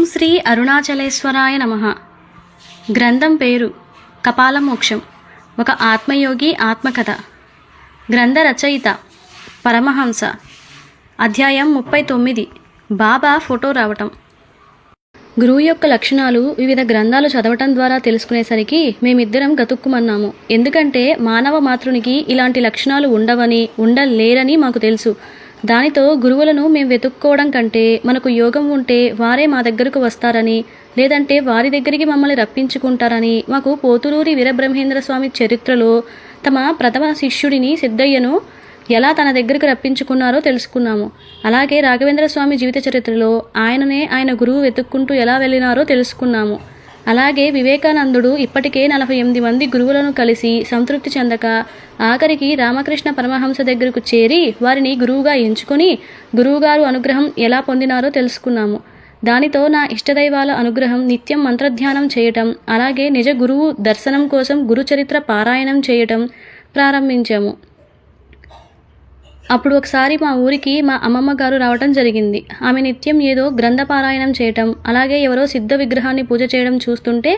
ఓం శ్రీ అరుణాచలేశ్వరాయ నమః. గ్రంథం పేరు కపాలమోక్షం. ఒక ఆత్మయోగి ఆత్మకథ. గ్రంథ రచయిత పరమహంస. అధ్యాయం 39. బాబా ఫోటో రావటం. గురువు యొక్క లక్షణాలు వివిధ గ్రంథాలు చదవటం ద్వారా తెలుసుకునేసరికి మేమిద్దరం గతుక్కుమన్నాము. ఎందుకంటే మానవ మాతృనికి ఇలాంటి లక్షణాలు ఉండవని, ఉండలేరని మాకు తెలుసు. దానితో గురువులను మేము వెతుక్కోవడం కంటే మనకు యోగం ఉంటే వారే మా దగ్గరకు వస్తారని, లేదంటే వారి దగ్గరికి మమ్మల్ని రప్పించుకుంటారని మాకు పోతులూరి వీరబ్రహ్మేంద్ర స్వామి చరిత్రలో తమ ప్రథమ శిష్యుడిని సిద్ధయ్యను ఎలా తన దగ్గరకు రప్పించుకున్నారో తెలుసుకున్నాము. అలాగే రాఘవేంద్ర స్వామి జీవిత చరిత్రలో ఆయననే ఆయన గురువు వెతుక్కుంటూ ఎలా వెళ్ళినారో తెలుసుకున్నాము. అలాగే వివేకానందుడు ఇప్పటికే 48 మంది గురువులను కలిసి సంతృప్తి చెందక ఆఖరికి రామకృష్ణ పరమహంస దగ్గరకు చేరి వారిని గురువుగా ఎంచుకొని గురువుగారు అనుగ్రహం ఎలా పొందినారో తెలుసుకున్నాము. దానితో నా ఇష్టదైవాల అనుగ్రహం నిత్యం మంత్రధ్యానం చేయటం, అలాగే నిజ గురువు దర్శనం కోసం గురుచరిత్ర పారాయణం చేయటం ప్రారంభించాము. అప్పుడు ఒకసారి మా ఊరికి మా అమ్మమ్మ గారు రావటం జరిగింది. ఆమె నిత్యం ఏదో గ్రంథపారాయణం చేయటం, అలాగే ఎవరో సిద్ధ విగ్రహాన్ని పూజ చేయడం చూస్తుంటే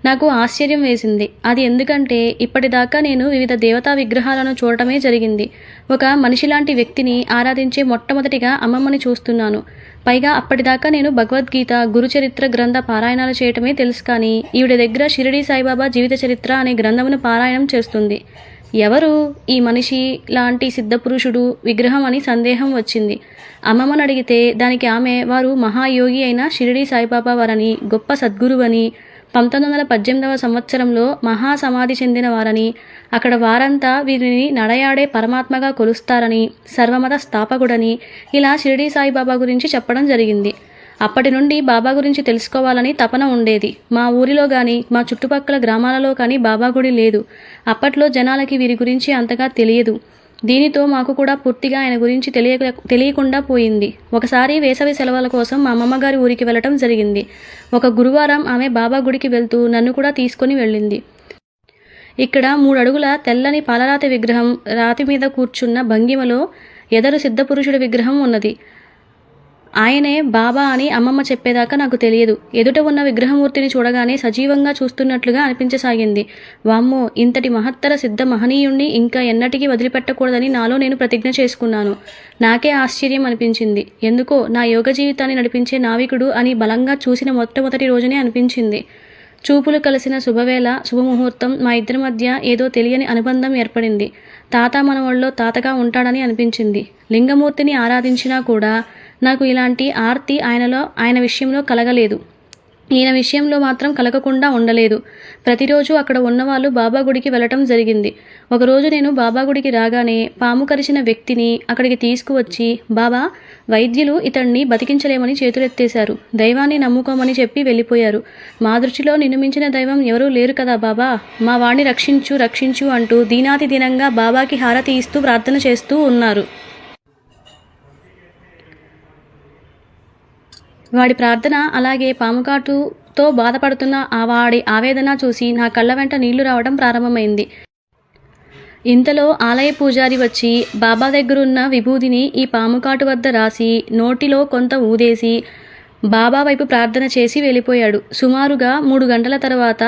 నాకు ఆశ్చర్యం వేసింది. అది ఎందుకంటే ఇప్పటిదాకా నేను వివిధ దేవతా విగ్రహాలను చూడటమే జరిగింది. ఒక మనిషిలాంటి వ్యక్తిని ఆరాధించే మొట్టమొదటిగా అమ్మమ్మని చూస్తున్నాను. పైగా అప్పటిదాకా నేను భగవద్గీత, గురుచరిత్ర గ్రంథ పారాయణాలు చేయటమే తెలుసు. కానీ ఈవిడ దగ్గర షిరిడీ సాయిబాబా జీవిత చరిత్ర అనే గ్రంథమును పారాయణం చేస్తుంది. ఎవరు ఈ మనిషి లాంటి సిద్ధపురుషుడు విగ్రహం అని సందేహం వచ్చింది. అమ్మమ్మని అడిగితే దానికి ఆమె వారు మహాయోగి అయిన షిరిడీ సాయిబాబా వారని, గొప్ప సద్గురువని, 1918వ సంవత్సరంలో మహాసమాధి చెందిన వారని, అక్కడ వారంతా వీరిని నడయాడే పరమాత్మగా కొలుస్తారని, సర్వమత స్థాపకుడని ఇలా షిరిడీ సాయిబాబా గురించి చెప్పడం జరిగింది. అప్పటి నుండి బాబా గురించి తెలుసుకోవాలని తపన ఉండేది. మా ఊరిలో కానీ మా చుట్టుపక్కల గ్రామాలలో కానీ బాబా గుడి లేదు. అప్పట్లో జనాలకి వీరి గురించి అంతగా తెలియదు. దీనితో మాకు కూడా పూర్తిగా ఆయన గురించి తెలియకుండా పోయింది. ఒకసారి వేసవి సెలవుల కోసం మా అమ్మమ్మగారి ఊరికి వెళ్ళటం జరిగింది. ఒక గురువారం ఆమె బాబా గుడికి వెళ్తూ నన్ను కూడా తీసుకొని వెళ్ళింది. ఇక్కడ 3 అడుగుల తెల్లని పాలరాతి విగ్రహం, రాతి మీద కూర్చున్న భంగిమలో ఎదరు సిద్ధపురుషుడి విగ్రహం ఉన్నది. ఆయనే బాబా అని అమ్మమ్మ చెప్పేదాకా నాకు తెలియదు. ఎదుట ఉన్న విగ్రహమూర్తిని చూడగానే సజీవంగా చూస్తున్నట్లుగా అనిపించసాగింది. వామ్మో, ఇంతటి మహత్తర సిద్ధ మహనీయుణ్ణి ఇంకా ఎన్నటికీ వదిలిపెట్టకూడదని నాలో నేను ప్రతిజ్ఞ చేసుకున్నాను. నాకే ఆశ్చర్యం అనిపించింది. ఎందుకో నా యోగ జీవితాన్ని నడిపించే నావికుడు అని బలంగా చూసిన మొట్టమొదటి రోజునే అనిపించింది. చూపులు కలిసిన శుభవేళ, శుభముహూర్తం, మా ఇద్దరి మధ్య ఏదో తెలియని అనుబంధం ఏర్పడింది. తాత మనవళ్ళలో తాతగా ఉంటాడని అనిపించింది. లింగమూర్తిని ఆరాధించినా కూడా నాకు ఇలాంటి ఆర్తి ఆయన విషయంలో కలగలేదు. ఈయన విషయంలో మాత్రం కలగకుండా ఉండలేదు. ప్రతిరోజు అక్కడ ఉన్నవాళ్ళు బాబా గుడికి వెళ్ళటం జరిగింది. ఒకరోజు నేను బాబా గుడికి రాగానే పాము కరిచిన వ్యక్తిని అక్కడికి తీసుకువచ్చి, బాబా, వైద్యులు ఇతన్ని బతికించలేమని చేతులెత్తేశారు, దైవాన్ని నమ్ముకోమని చెప్పి వెళ్ళిపోయారు. మా దృష్టిలో నిన్ను మించిన దైవం ఎవరూ లేరు కదా బాబా, మా వాణ్ణి రక్షించు రక్షించు అంటూ దీనాతి దీనంగా బాబాకి హారతి ఇస్తూ ప్రార్థన చేస్తూ ఉన్నారు. వాడి ప్రార్థన, అలాగే పాముకాటుతో బాధపడుతున్న వాడి ఆవేదన చూసి నా కళ్ళ వెంట నీళ్లు రావడం ప్రారంభమైంది. ఇంతలో ఆలయ పూజారి వచ్చి బాబా దగ్గరున్న విభూదిని ఈ పాముకాటు వద్ద రాసి నోటిలో కొంత ఊదేసి బాబా వైపు ప్రార్థన చేసి వెళ్ళిపోయాడు. సుమారుగా 3 గంటల తర్వాత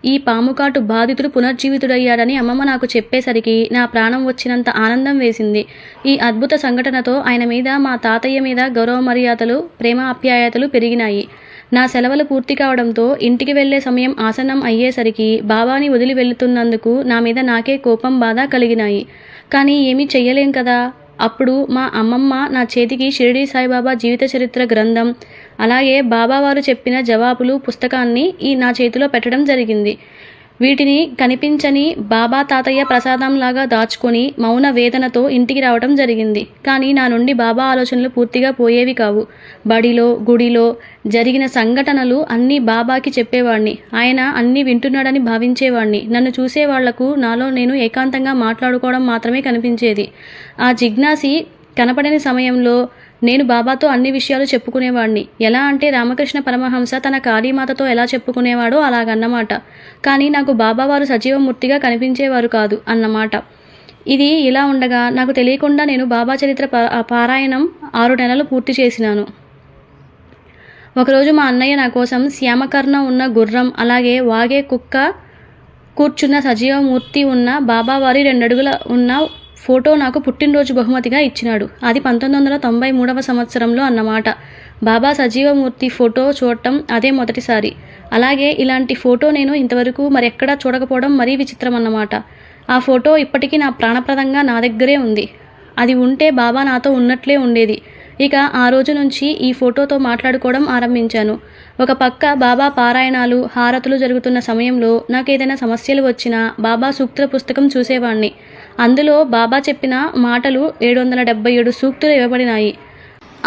ఈ పాముకాటు బాధితుడు పునర్జీవితుడయ్యాడని అమ్మమ్మ నాకు చెప్పేసరికి నా ప్రాణం వచ్చినంత ఆనందం వేసింది. ఈ అద్భుత సంఘటనతో ఆయన మీద, మా తాతయ్య మీద గౌరవ మర్యాదలు, ప్రేమ ఆప్యాయతలు పెరిగినాయి. నా సెలవులు పూర్తి కావడంతో ఇంటికి వెళ్లే సమయం ఆసన్నం అయ్యేసరికి బాబాని వదిలి వెళుతున్నందుకు నా మీద నాకే కోపం, బాధ కలిగినాయి. కానీ ఏమీ చెయ్యలేం కదా. అప్పుడు మా అమ్మమ్మ నా చేతికి షిరిడీ సాయిబాబా జీవిత చరిత్ర గ్రంథం, అలాగే బాబావారు చెప్పిన జవాబులు పుస్తకాన్ని నా చేతిలో పెట్టడం జరిగింది. వీటిని కనిపించని బాబా తాతయ్య ప్రసాదంలాగా దాచుకొని మౌన వేదనతో ఇంటికి రావడం జరిగింది. కానీ నా నుండి బాబా ఆలోచనలు పూర్తిగా పోయేవి కావు. బడిలో, గుడిలో జరిగిన సంఘటనలు అన్నీ బాబాకి చెప్పేవాడిని. ఆయన అన్నీ వింటున్నాడని భావించేవాడిని. నన్ను చూసేవాళ్లకు నాలో నేను ఏకాంతంగా మాట్లాడుకోవడం మాత్రమే కనిపించేది. ఆ జిజ్ఞాసి కనపడని సమయంలో నేను బాబాతో అన్ని విషయాలు చెప్పుకునేవాడిని. ఎలా అంటే రామకృష్ణ పరమహంస తన కాళీమాతతో ఎలా చెప్పుకునేవాడో అలాగన్నమాట. కానీ నాకు బాబావారు సజీవమూర్తిగా కనిపించేవారు కాదు అన్నమాట. ఇది ఇలా ఉండగా నాకు తెలియకుండా నేను బాబా చరిత్ర పారాయణం 6 నెలలు పూర్తి చేసినాను. ఒకరోజు మా అన్నయ్య నా కోసం శ్యామకర్ణ ఉన్న గుర్రం, అలాగే వాగే కుక్క కూర్చున్న సజీవమూర్తి ఉన్న బాబావారి 2 అడుగుల ఉన్న ఫోటో నాకు పుట్టినరోజు బహుమతిగా ఇచ్చినాడు. అది 1993వ సంవత్సరంలో అన్నమాట. బాబా సజీవమూర్తి ఫోటో చూడటం అదే మొదటిసారి. అలాగే ఇలాంటి ఫోటో నేను ఇంతవరకు మరెక్కడా చూడకపోవడం మరీ విచిత్రం అన్నమాట. ఆ ఫోటో ఇప్పటికీ నా ప్రాణప్రదంగా నా దగ్గరే ఉంది. అది ఉంటే బాబా నాతో ఉన్నట్లే ఉండేది. ఇక ఆ రోజు నుంచి ఈ ఫోటోతో మాట్లాడుకోవడం ఆరంభించాను. ఒక పక్క బాబా పారాయణాలు, హారతులు జరుగుతున్న సమయంలో నాకేదైనా సమస్యలు వచ్చినా బాబా సూక్తుల పుస్తకం చూసేవాణ్ణి. అందులో బాబా చెప్పిన మాటలు 777 సూక్తులు ఇవ్వబడినాయి.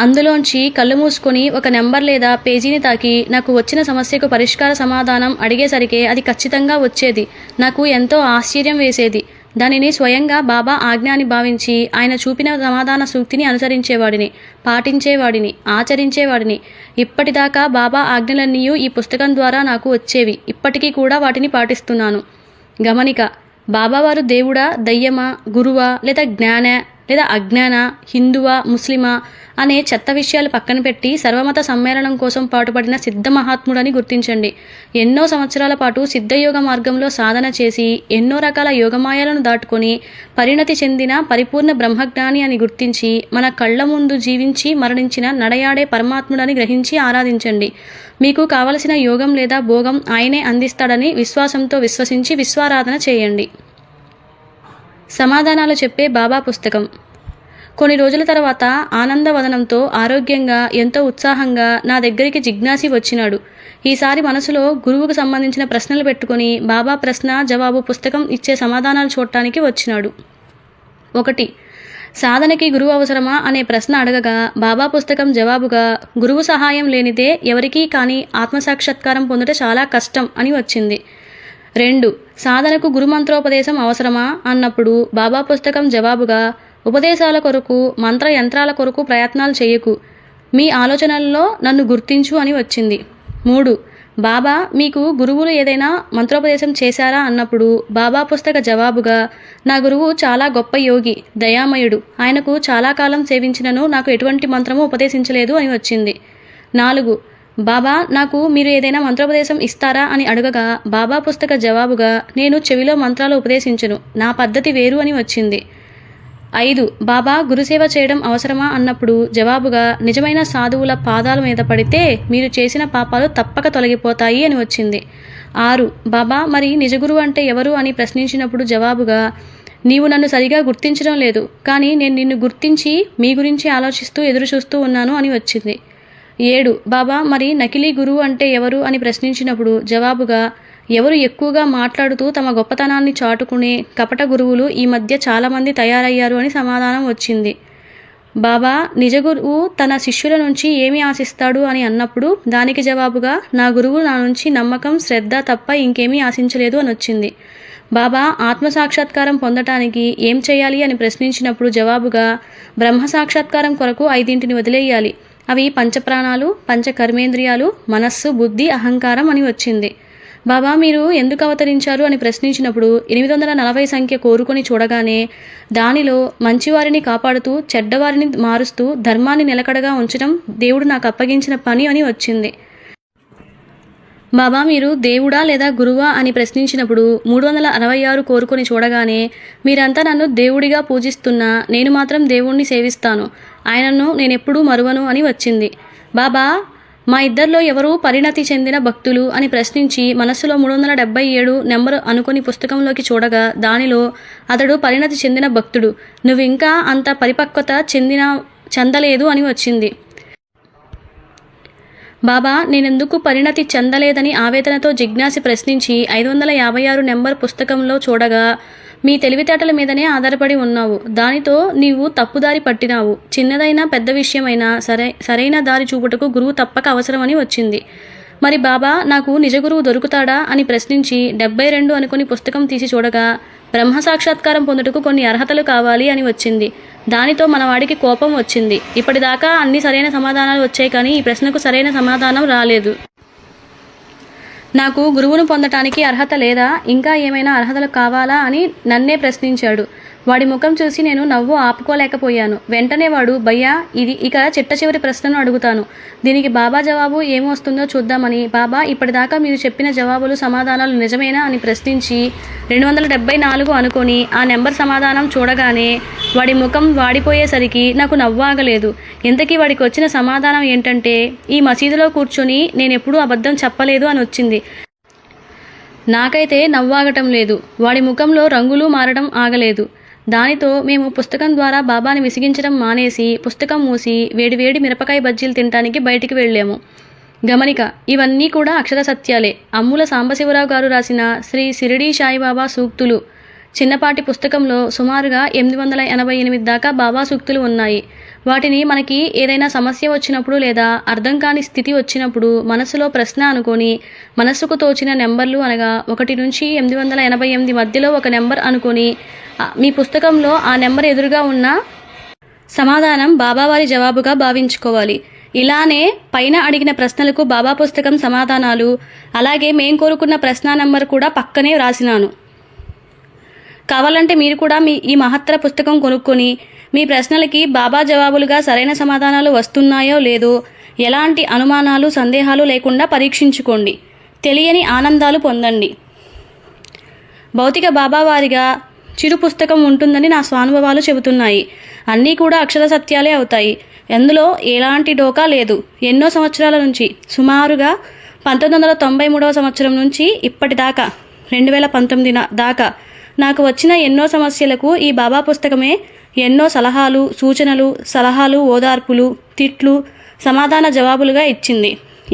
అందులోంచి కళ్ళు మూసుకొని ఒక నెంబర్ లేదా పేజీని తాకి నాకు వచ్చిన సమస్యకు పరిష్కార సమాధానం అడిగేసరికే అది ఖచ్చితంగా వచ్చేది. నాకు ఎంతో ఆశ్చర్యం వేసేది. దానిని స్వయంగా బాబా ఆజ్ఞ అని భావించి ఆయన చూపిన సమాధాన సూక్తిని అనుసరించేవాడిని, పాటించేవాడిని, ఆచరించేవాడిని. ఇప్పటిదాకా బాబా ఆజ్ఞలన్నీ ఈ పుస్తకం ద్వారా నాకు వచ్చేవి. ఇప్పటికీ కూడా వాటిని పాటిస్తున్నాను. గమనిక: బాబావారు దేవుడా, దయ్యమా, గురువా, లేదా జ్ఞాన లేదా అజ్ఞాన, హిందువా, ముస్లిమా అనే చెత్త విషయాలు పక్కన పెట్టి సర్వమత సమ్మేళనం కోసం పాటుపడిన సిద్ధ మహాత్ముడని గుర్తించండి. ఎన్నో సంవత్సరాల పాటు సిద్ధయోగ మార్గంలో సాధన చేసి ఎన్నో రకాల యోగమాయాలను దాటుకొని పరిణతి చెందిన పరిపూర్ణ బ్రహ్మజ్ఞాని అని గుర్తించి మన కళ్ళ ముందు జీవించి మరణించిన నడయాడే పరమాత్ముడని గ్రహించి ఆరాధించండి. మీకు కావలసిన యోగం లేదా భోగం ఆయనే అందిస్తాడని విశ్వాసంతో విశ్వసించి విశ్వారాధన చేయండి. సమాధానాలు చెప్పే బాబా పుస్తకం. కొన్ని రోజుల తర్వాత ఆనందవదనంతో, ఆరోగ్యంగా, ఎంతో ఉత్సాహంగా నా దగ్గరికి జిజ్ఞాసి వచ్చినాడు. ఈసారి మనసులో గురువుకు సంబంధించిన ప్రశ్నలు పెట్టుకుని బాబా ప్రశ్న జవాబు పుస్తకం ఇచ్చే సమాధానాలు చూడటానికి వచ్చినాడు. 1. సాధనకి గురువు అవసరమా అనే ప్రశ్న అడగగా బాబా పుస్తకం జవాబుగా గురువు సహాయం లేనిదే ఎవరికీ కానీ ఆత్మసాక్షాత్కారం పొందుట చాలా కష్టం అని వచ్చింది. 2. సాధనకు గురుమంత్రోపదేశం అవసరమా అన్నప్పుడు బాబా పుస్తకం జవాబుగా ఉపదేశాల కొరకు, మంత్ర యంత్రాల కొరకు ప్రయత్నాలు చేయకు, మీ ఆలోచనల్లో నన్ను గుర్తించు అని వచ్చింది. 3. బాబా మీకు గురువులు ఏదైనా మంత్రోపదేశం చేశారా అన్నప్పుడు బాబా పుస్తక జవాబుగా నా గురువు చాలా గొప్ప యోగి, దయామయుడు, ఆయనకు చాలా కాలం సేవించినను నాకు ఎటువంటి మంత్రము ఉపదేశించలేదు అని వచ్చింది. 4. బాబా నాకు మీరు ఏదైనా మంత్రోపదేశం ఇస్తారా అని అడగగా బాబా పుస్తక జవాబుగా నేను చెవిలో మంత్రాలు ఉపదేశించను, నా పద్ధతి వేరు అని వచ్చింది. 5. బాబా గురుసేవ చేయడం అవసరమా అన్నప్పుడు జవాబుగా నిజమైన సాధువుల పాదాల మీద పడితే మీరు చేసిన పాపాలు తప్పక తొలగిపోతాయి అని వచ్చింది. 6. బాబా మరి నిజగురువు అంటే ఎవరు అని ప్రశ్నించినప్పుడు జవాబుగా నీవు నన్ను సరిగా గుర్తించడం లేదు, కానీ నేను నిన్ను గుర్తించి మీ గురించి ఆలోచిస్తూ ఎదురు చూస్తూ ఉన్నాను అని వచ్చింది. 7. బాబా మరి నకిలీ గురువు అంటే ఎవరు అని ప్రశ్నించినప్పుడు జవాబుగా ఎవరు ఎక్కువగా మాట్లాడుతూ తమ గొప్పతనాన్ని చాటుకునే కపట గురువులు ఈ మధ్య చాలామంది తయారయ్యారు అని సమాధానం వచ్చింది. బాబా నిజ గురువు తన శిష్యుల నుంచి ఏమి ఆశిస్తాడు అని అన్నప్పుడు దానికి జవాబుగా నా గురువు నా నుంచి నమ్మకం, శ్రద్ధ తప్ప ఇంకేమీ ఆశించలేదు అని వచ్చింది. బాబా ఆత్మసాక్షాత్కారం పొందటానికి ఏం చేయాలి అని ప్రశ్నించినప్పుడు జవాబుగా బ్రహ్మ సాక్షాత్కారం కొరకు 5 వదిలేయాలి. అవి పంచప్రాణాలు, పంచకర్మేంద్రియాలు, మనస్సు, బుద్ధి, అహంకారం అని వచ్చింది. బాబా మీరు ఎందుకు అవతరించారు అని ప్రశ్నించినప్పుడు 840 సంఖ్య కోరుకొని చూడగానే దానిలో మంచివారిని కాపాడుతూ చెడ్డవారిని మారుస్తూ ధర్మాన్ని నిలకడగా ఉంచడం దేవుడు నాకు అప్పగించిన పని అని వచ్చింది. బాబా మీరు దేవుడా లేదా గురువా అని ప్రశ్నించినప్పుడు 366 కోరుకొని చూడగానే మీరంతా నన్ను దేవుడిగా పూజిస్తున్నా నేను మాత్రం దేవుణ్ణి సేవిస్తాను, ఆయనను నేనెప్పుడూ మరువను అని వచ్చింది. బాబా మా ఇద్దరిలో ఎవరు పరిణతి చెందిన భక్తులు అని ప్రశ్నించి మనస్సులో 377 నెంబరు అనుకొని పుస్తకంలోకి చూడగా దానిలో అతడు పరిణతి చెందిన భక్తుడు, నువ్వు ఇంకా అంత పరిపక్వత చెందలేదు అని వచ్చింది. బాబా నేనెందుకు పరిణతి చెందలేదని ఆవేదనతో జిజ్ఞాసి ప్రశ్నించి 556 నెంబర్ పుస్తకంలో చూడగా మీ తెలివితేటల మీదనే ఆధారపడి ఉన్నావు, దానితో నీవు తప్పుదారి పట్టినావు, చిన్నదైనా పెద్ద విషయమైనా సరైన దారి చూపుటకు గురువు తప్పక అవసరమని వచ్చింది. మరి బాబా నాకు నిజ గురువు దొరుకుతాడా అని ప్రశ్నించి 72 అనుకుని పుస్తకం తీసి చూడగా బ్రహ్మ సాక్షాత్కారం పొందుటకు కొన్ని అర్హతలు కావాలి అని వచ్చింది. దానితో మనవాడికి కోపం వచ్చింది. ఇప్పటిదాకా అన్ని సరైన సమాధానాలు వచ్చాయి, కానీ ఈ ప్రశ్నకు సరైన సమాధానం రాలేదు. నాకు గురువును పొందటానికి అర్హత లేదా, ఇంకా ఏమైనా అర్హతలు కావాలా అని నన్నే ప్రశ్నించాడు. వాడి ముఖం చూసి నేను నవ్వు ఆపుకోలేకపోయాను. వెంటనే వాడు, భయ్యా ఇది ఇక చిట్ట చివరి ప్రశ్నను అడుగుతాను, దీనికి బాబా జవాబు ఏమొస్తుందో చూద్దామని, బాబా ఇప్పటిదాకా మీరు చెప్పిన జవాబులు సమాధానాలు నిజమేనా అని ప్రశ్నించి 274 అనుకొని ఆ నెంబర్ సమాధానం చూడగానే వాడి ముఖం వాడిపోయేసరికి నాకు నవ్వు ఆగలేదు. ఇంతకీ వాడికి వచ్చిన సమాధానం ఏంటంటే, ఈ మసీదులో కూర్చొని నేనెప్పుడూ అబద్ధం చెప్పలేదు అని వచ్చింది. నాకైతే నవ్వాగటం లేదు. వాడి ముఖంలో రంగులు మారడం ఆగలేదు. దానితో మేము పుస్తకం ద్వారా బాబాని విసిగించడం మానేసి పుస్తకం మూసి వేడివేడి మిరపకాయ బజ్జీలు తినడానికి బయటికి వెళ్ళాము. గమనిక, ఇవన్నీ కూడా అక్షర సత్యాలే. అమ్ముల సాంబశివరావు గారు రాసిన శ్రీ షిరిడీ సాయిబాబా సూక్తులు చిన్నపాటి పుస్తకంలో సుమారుగా 888 దాకా బాబా సూక్తులు ఉన్నాయి. వాటిని మనకి ఏదైనా సమస్య వచ్చినప్పుడు లేదా అర్థం కాని స్థితి వచ్చినప్పుడు మనసులో ప్రశ్న అనుకొని మనస్సుకు తోచిన నెంబర్లు అనగా 1 నుంచి 888 మధ్యలో ఒక నెంబర్ అనుకొని మీ పుస్తకంలో ఆ నెంబర్ ఎదురుగా ఉన్న సమాధానం బాబావారి జవాబుగా భావించుకోవాలి. ఇలానే పైన అడిగిన ప్రశ్నలకు బాబా పుస్తకం సమాధానాలు, అలాగే మేం కోరుకున్న ప్రశ్న నెంబర్ కూడా పక్కనే రాసినాను. కావాలంటే మీరు కూడా ఈ మహత్తర పుస్తకం కొనుక్కొని మీ ప్రశ్నలకి బాబా జవాబులుగా సరైన సమాధానాలు వస్తున్నాయో లేదో ఎలాంటి అనుమానాలు సందేహాలు లేకుండా పరీక్షించుకోండి. తెలియని ఆనందాలు పొందండి. భౌతిక బాబావారిగా చిరు పుస్తకం ఉంటుందని నా స్వానుభవాలు చెబుతున్నాయి. అన్నీ కూడా అక్షర సత్యాలే అవుతాయి. అందులో ఎలాంటి డోకా లేదు. ఎన్నో సంవత్సరాల నుంచి, సుమారుగా 1993వ సంవత్సరం నుంచి ఇప్పటిదాకా 2019 దాకా నాకు వచ్చిన ఎన్నో సమస్యలకు ఈ బాబా పుస్తకమే ఎన్నో సలహాలు, సూచనలు, ఓదార్పులు, తిట్లు, సమాధాన జవాబులుగా ఇచ్చింది.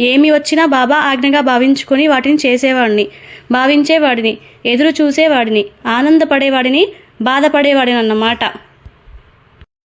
ఏమి వచ్చినా బాబా ఆజ్ఞగా భావించుకొని వాటిని భావించేవాడిని, ఎదురు చూసేవాడిని, ఆనందపడేవాడిని, బాధపడేవాడిని అన్నమాట.